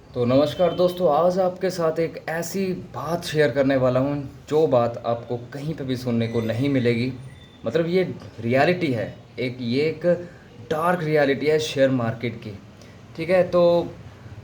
तो नमस्कार दोस्तों, आज आपके साथ एक ऐसी बात शेयर करने वाला हूँ जो बात आपको कहीं पे भी सुनने को नहीं मिलेगी। मतलब ये रियलिटी है, एक डार्क रियलिटी है शेयर मार्केट की। ठीक है, तो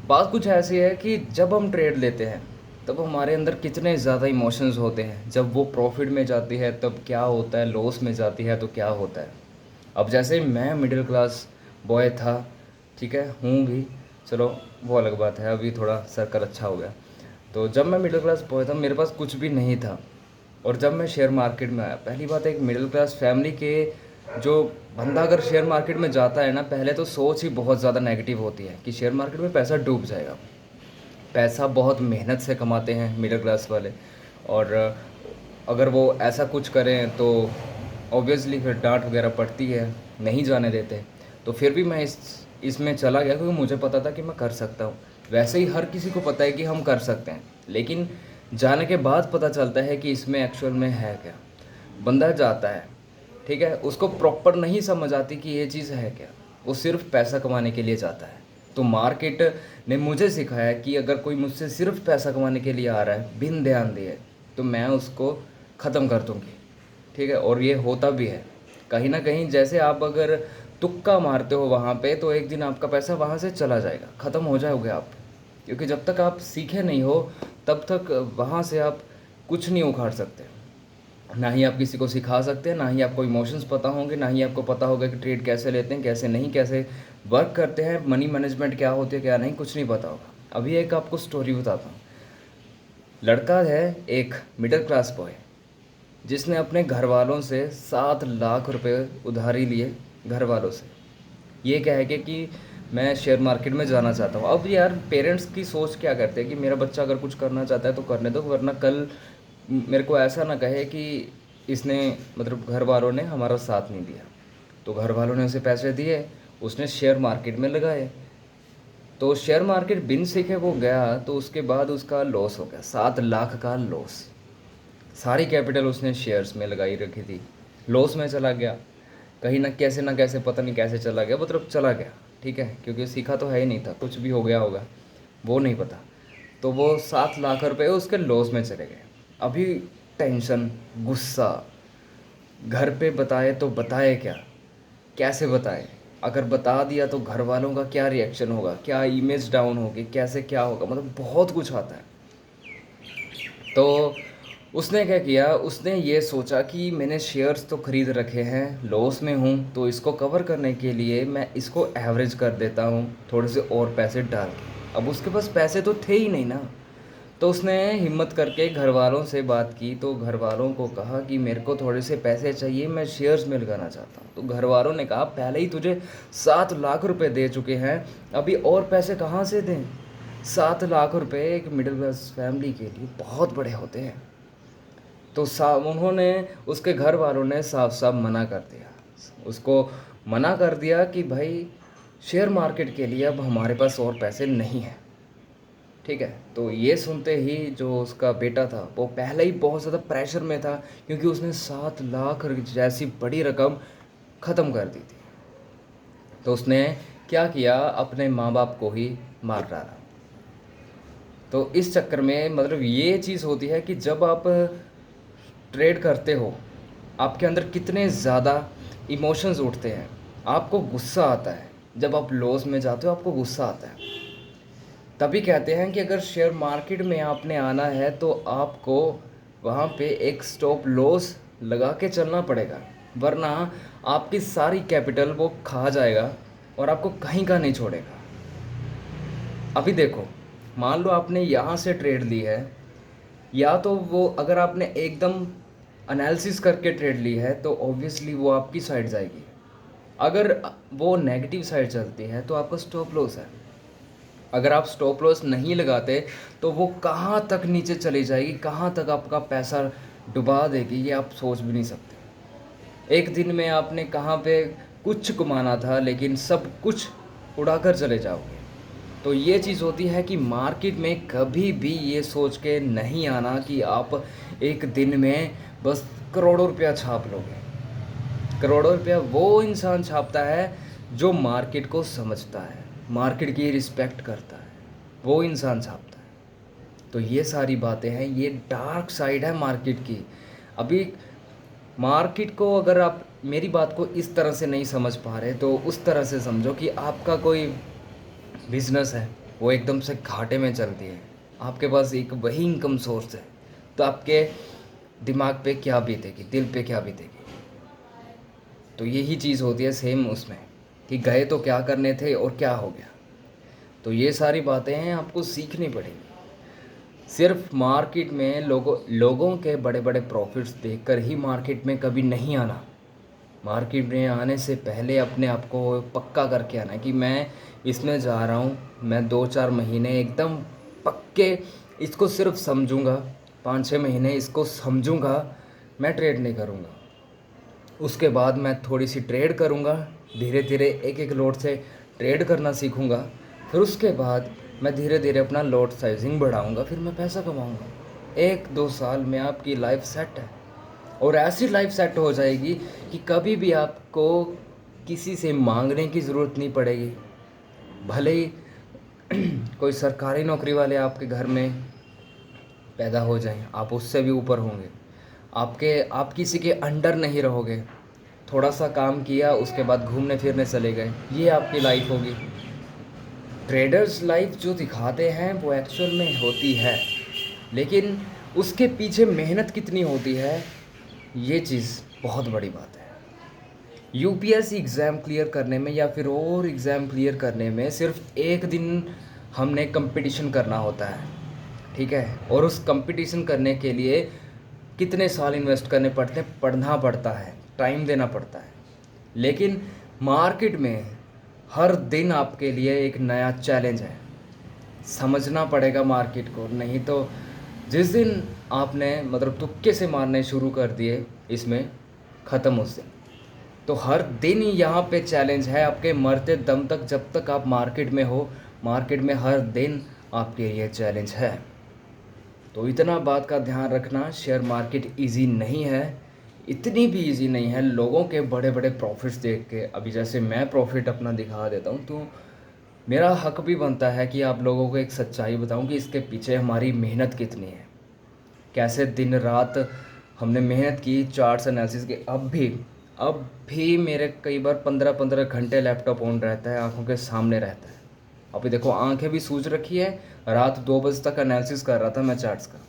बात कुछ ऐसी है कि जब हम ट्रेड लेते हैं तब हमारे अंदर कितने ज़्यादा इमोशंस होते हैं। जब वो प्रॉफिट में जाती है तब क्या होता है, लॉस में जाती है तो क्या होता है। अब जैसे मैं मिडिल क्लास बॉय था, ठीक है, हूँ भी, चलो वो अलग बात है, अभी थोड़ा सर्कल अच्छा हो गया। तो जब मैं मिडिल क्लास बॉय था मेरे पास कुछ भी नहीं था, और जब मैं शेयर मार्केट में आया, पहली बात, एक मिडिल क्लास फैमिली के जो बंदा अगर शेयर मार्केट में जाता है ना, पहले तो सोच ही बहुत ज़्यादा नेगेटिव होती है कि शेयर मार्केट में पैसा डूब जाएगा। पैसा बहुत मेहनत से कमाते हैं मिडिल क्लास वाले, और अगर वो ऐसा कुछ करें तो ऑब्वियसली फिर डांट वगैरह पड़ती है, नहीं जाने देते। तो फिर भी मैं इसमें चला गया क्योंकि मुझे पता था कि मैं कर सकता हूँ। वैसे ही हर किसी को पता है कि हम कर सकते हैं, लेकिन जाने के बाद पता चलता है कि इसमें एक्चुअल में है क्या। बंदा जाता है, ठीक है, उसको प्रॉपर नहीं समझ आती कि ये चीज़ है क्या, वो सिर्फ पैसा कमाने के लिए जाता है। तो मार्केट ने मुझे सिखाया कि अगर कोई मुझसे सिर्फ पैसा कमाने के लिए आ रहा है बिन ध्यान दिए, तो मैं उसको ख़त्म कर दूँगी। ठीक है, और ये होता भी है कहीं ना कहीं। जैसे आप अगर तुक्का मारते हो वहाँ पे, तो एक दिन आपका पैसा वहाँ से चला जाएगा, ख़त्म हो जाओगे आप। क्योंकि जब तक आप सीखे नहीं हो तब तक वहाँ से आप कुछ नहीं उखाड़ सकते। ना ही आप किसी को सिखा सकते हैं, ना ही आपको इमोशंस पता होंगे, ना ही आपको पता होगा कि ट्रेड कैसे लेते हैं, कैसे नहीं, कैसे वर्क करते हैं, मनी मैनेजमेंट क्या होती है क्या नहीं, कुछ नहीं पता होगा। अभी एक आपको स्टोरी बताता हूँ। लड़का है, एक मिडिल क्लास बॉय, जिसने अपने घर वालों से 7 लाख रुपए उधारी लिए, घर वालों से। ये कह के कि मैं शेयर मार्केट में जाना चाहता हूँ। अब यार पेरेंट्स की सोच क्या करते हैं कि मेरा बच्चा अगर कुछ करना चाहता है तो करने दो, वरना कल मेरे को ऐसा ना कहे कि इसने, मतलब घर वालों ने हमारा साथ नहीं दिया। तो घर वालों ने उसे पैसे दिए, उसने शेयर मार्केट में लगाए। तो शेयर मार्केट बिन सीखे वो गया, तो उसके बाद उसका लॉस हो गया, 7 लाख का लॉस। सारी कैपिटल उसने शेयर्स में लगाई रखी थी, लॉस में चला गया। कहीं ना कैसे, पता नहीं कैसे चला गया, मतलब चला गया। ठीक है, क्योंकि सीखा तो है ही नहीं था, कुछ भी हो गया होगा वो नहीं पता। तो वो 7 लाख रुपए उसके लॉस में चले गए। अभी टेंशन, गुस्सा, घर पे बताए तो बताए क्या, कैसे बताए। अगर बता दिया तो घर वालों का क्या रिएक्शन होगा, क्या इमेज डाउन होगी, कैसे क्या होगा, मतलब बहुत कुछ आता है। तो उसने क्या किया, उसने ये सोचा कि मैंने शेयर्स तो ख़रीद रखे हैं, लॉस में हूँ, तो इसको कवर करने के लिए मैं इसको एवरेज कर देता हूँ थोड़े से और पैसे डाल के। अब उसके पास पैसे तो थे ही नहीं ना। तो उसने हिम्मत करके घर वालों से बात की, तो घर वालों को कहा कि मेरे को थोड़े से पैसे चाहिए, मैं शेयर्स में लगाना चाहता हूँ। तो घर वालों ने कहा पहले ही तुझे 7 लाख रुपए दे चुके हैं, अभी और पैसे कहाँ से दें। 7 लाख रुपए एक मिडिल क्लास फैमिली के लिए बहुत बड़े होते हैं। तो उन्होंने, उसके घर वालों ने साफ साफ मना कर दिया, उसको मना कर दिया कि भाई शेयर मार्केट के लिए अब हमारे पास और पैसे नहीं हैं। ठीक है, तो ये सुनते ही जो उसका बेटा था वो पहले ही बहुत ज़्यादा प्रेशर में था, क्योंकि उसने 7 लाख जैसी बड़ी रकम ख़त्म कर दी थी। तो उसने क्या किया, अपने माँ बाप को ही मार डाला। तो इस चक्कर में, मतलब ये चीज़ होती है कि जब आप ट्रेड करते हो, आपके अंदर कितने ज़्यादा इमोशंस उठते हैं। आपको गुस्सा आता है, जब आप लॉस में जाते हो आपको गुस्सा आता है। तभी कहते हैं कि अगर शेयर मार्केट में आपने आना है तो आपको वहाँ पे एक स्टॉप लॉस लगा के चलना पड़ेगा, वरना आपकी सारी कैपिटल वो खा जाएगा और आपको कहीं का नहीं छोड़ेगा। अभी देखो, मान लो आपने यहाँ से ट्रेड ली है, या तो वो अगर आपने एकदम एनालिसिस करके ट्रेड ली है तो ऑब्वियसली वो आपकी साइड जाएगी। अगर वो नेगेटिव साइड चलती है तो आपका स्टॉप लॉस है। अगर आप स्टॉप लॉस नहीं लगाते तो वो कहाँ तक नीचे चली जाएगी, कहाँ तक आपका पैसा डुबा देगी, ये आप सोच भी नहीं सकते। एक दिन में आपने कहाँ पे कुछ कमाना था, लेकिन सब कुछ उड़ाकर चले जाओगे। तो ये चीज़ होती है कि मार्केट में कभी भी ये सोच के नहीं आना कि आप एक दिन में बस करोड़ों रुपया छाप लोगे। करोड़ों रुपया वो इंसान छापता है जो मार्केट को समझता है, मार्केट की रिस्पेक्ट करता है। वो इंसान छापता है। तो ये सारी बातें हैं, ये डार्क साइड है मार्केट की। अभी मार्केट को अगर आप मेरी बात को इस तरह से नहीं समझ पा रहे तो उस तरह से समझो कि आपका कोई बिजनेस है, वो एकदम से घाटे में चलती है, आपके पास एक वही इनकम सोर्स है, तो आपके दिमाग पे क्या बीतेगी, दिल पे क्या बीतेगी। तो यही चीज़ होती है सेम उसमें, कि गए तो क्या करने थे और क्या हो गया। तो ये सारी बातें हैं, आपको सीखनी पड़ेगी। सिर्फ मार्केट में लोगों के बड़े बड़े प्रॉफिट्स देखकर ही मार्केट में कभी नहीं आना। मार्केट में आने से पहले अपने आप को पक्का करके आना कि मैं इसमें जा रहा हूँ, मैं 2-4 महीने एकदम पक्के इसको सिर्फ समझूंगा, 5-6 महीने इसको समझूंगा, मैं ट्रेड नहीं करूँगा। उसके बाद मैं थोड़ी सी ट्रेड करूँगा, धीरे धीरे एक एक लॉट से ट्रेड करना सीखूँगा। फिर उसके बाद मैं धीरे धीरे अपना लॉट साइजिंग बढ़ाऊँगा, फिर मैं पैसा कमाऊँगा। 1-2 साल में आपकी लाइफ सेट है, और ऐसी लाइफ सेट हो जाएगी कि कभी भी आपको किसी से मांगने की ज़रूरत नहीं पड़ेगी। भले ही कोई सरकारी नौकरी वाले आपके घर में पैदा हो जाएं, आप उससे भी ऊपर होंगे। आप किसी के अंडर नहीं रहोगे, थोड़ा सा काम किया उसके बाद घूमने फिरने चले गए, ये आपकी लाइफ होगी। ट्रेडर्स लाइफ जो दिखाते हैं वो एक्चुअल में होती है, लेकिन उसके पीछे मेहनत कितनी होती है, ये चीज़ बहुत बड़ी बात है। यूपीएससी एग्ज़ाम क्लियर करने में या फिर और एग्ज़ाम क्लियर करने में सिर्फ एक दिन हमने कंपटीशन करना होता है, ठीक है। और उस कंपटीशन करने के लिए कितने साल इन्वेस्ट करने पड़ते हैं, पढ़ना पड़ता है, टाइम देना पड़ता है। लेकिन मार्केट में हर दिन आपके लिए एक नया चैलेंज है, समझना पड़ेगा मार्केट को, नहीं तो जिस दिन आपने मतलब तुक्के से मारने शुरू कर दिए इसमें, ख़त्म उस दिन। तो हर दिन यहाँ पे चैलेंज है आपके मरते दम तक, जब तक आप मार्केट में हो, मार्केट में हर दिन आपके लिए चैलेंज है। तो इतना बात का ध्यान रखना, शेयर मार्केट इजी नहीं है, इतनी भी इजी नहीं है। लोगों के बड़े बड़े प्रॉफिट्स देख के, अभी जैसे मैं प्रॉफिट अपना दिखा देता हूँ, तो मेरा हक भी बनता है कि आप लोगों को एक सच्चाई बताऊँ कि इसके पीछे हमारी मेहनत कितनी है, कैसे दिन रात हमने मेहनत की चार्ट्स एनालिसिस की। अब भी मेरे कई बार 15-15 घंटे लैपटॉप ऑन रहता है, आंखों के सामने रहता है। अभी देखो आंखें भी सूज रखी है, रात 2 बजे तक एनालिसिस कर रहा था मैं चार्ट्स का,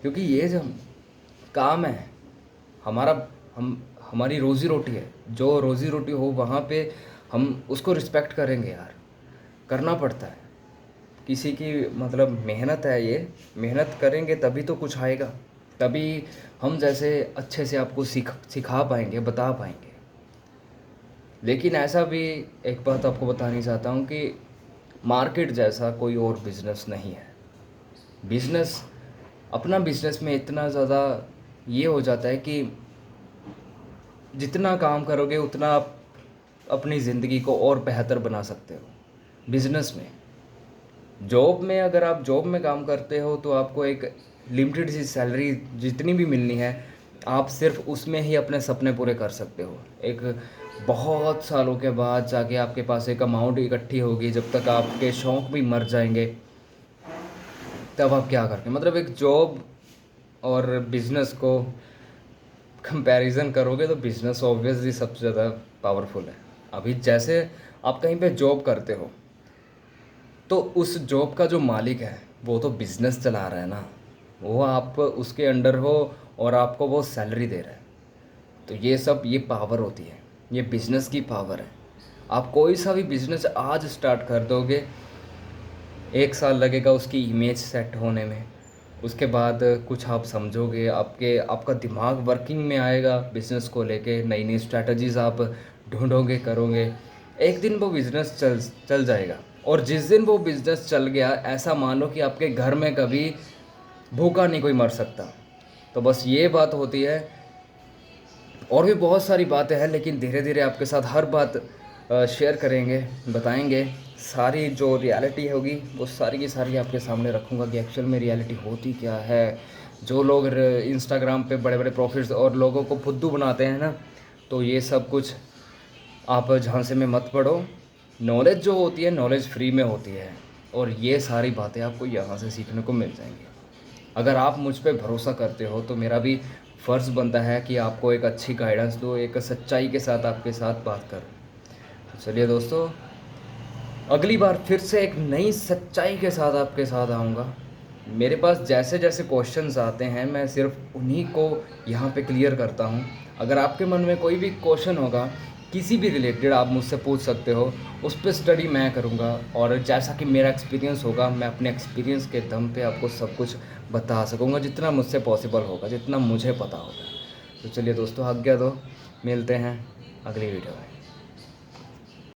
क्योंकि ये जो काम है हमारा, हमारी रोज़ी रोटी है। जो रोज़ी रोटी हो वहाँ पे हम उसको रिस्पेक्ट करेंगे यार, करना पड़ता है। किसी की मतलब मेहनत है, ये मेहनत करेंगे तभी तो कुछ आएगा, तभी हम जैसे अच्छे से आपको सिखा पाएंगे, बता पाएंगे। लेकिन ऐसा भी एक बात आपको बतानी चाहता हूँ कि मार्केट जैसा कोई और बिज़नेस नहीं है। बिज़नेस, अपना बिज़नेस में इतना ज़्यादा ये हो जाता है कि जितना काम करोगे उतना आप अपनी ज़िंदगी को और बेहतर बना सकते हो। बिज़नेस में, जॉब में अगर आप जॉब में काम करते हो तो आपको एक लिमिटेड सी सैलरी जितनी भी मिलनी है, आप सिर्फ उसमें ही अपने सपने पूरे कर सकते हो। एक बहुत सालों के बाद जाके आपके पास एक अमाउंट इकट्ठी होगी, जब तक आपके शौक़ भी मर जाएंगे तब आप क्या करेंगे। मतलब एक जॉब और बिज़नेस को कंपैरिजन करोगे तो बिज़नेस ऑब्वियसली सबसे ज़्यादा पावरफुल है। अभी जैसे आप कहीं पे जॉब करते हो तो उस जॉब का जो मालिक है वो तो बिज़नेस चला रहा है ना, वो आप उसके अंडर हो और आपको वो सैलरी दे रहा है। तो ये सब, ये पावर होती है, ये बिज़नेस की पावर है। आप कोई सा भी बिज़नेस आज स्टार्ट कर दोगे, 1 साल लगेगा उसकी इमेज सेट होने में, उसके बाद कुछ आप समझोगे, आपका दिमाग वर्किंग में आएगा, बिज़नेस को लेके नई नई स्ट्रैटेजीज़ आप ढूंढोगे, करोगे, एक दिन वो बिज़नेस चल जाएगा। और जिस दिन वो बिज़नेस चल गया, ऐसा मानो कि आपके घर में कभी भूखा नहीं कोई मर सकता। तो बस ये बात होती है, और भी बहुत सारी बातें हैं, लेकिन धीरे धीरे आपके साथ हर बात शेयर करेंगे, बताएंगे। सारी जो रियलिटी होगी वो सारी की सारी आपके सामने रखूँगा कि एक्चुअल में रियलिटी होती क्या है। जो लोग इंस्टाग्राम पे बड़े बड़े प्रॉफिट्स और लोगों को फुद्दू बनाते हैं ना, तो ये सब कुछ आप झांसे में मत पड़ो। नॉलेज जो होती है, नॉलेज फ्री में होती है, और ये सारी बातें आपको यहाँ से सीखने को मिल जाएंगी। अगर आप मुझ पे भरोसा करते हो तो मेरा भी फ़र्ज़ बनता है कि आपको एक अच्छी गाइडेंस दूँ, एक सच्चाई के साथ आपके साथ बात करूँ। तो चलिए दोस्तों, अगली बार फिर से एक नई सच्चाई के साथ आपके साथ आऊँगा। मेरे पास जैसे जैसे क्वेश्चंस आते हैं मैं सिर्फ उन्हीं को यहाँ पे क्लियर करता हूँ। अगर आपके मन में कोई भी क्वेश्चन होगा किसी भी रिलेटेड, आप मुझसे पूछ सकते हो, उस पे स्टडी मैं करूँगा और जैसा कि मेरा एक्सपीरियंस होगा मैं अपने एक्सपीरियंस के दम पे आपको सब कुछ बता सकूँगा, जितना मुझसे पॉसिबल होगा, जितना मुझे पता होगा। तो चलिए दोस्तों, आज्ञा दो, मिलते हैं अगली वीडियो में।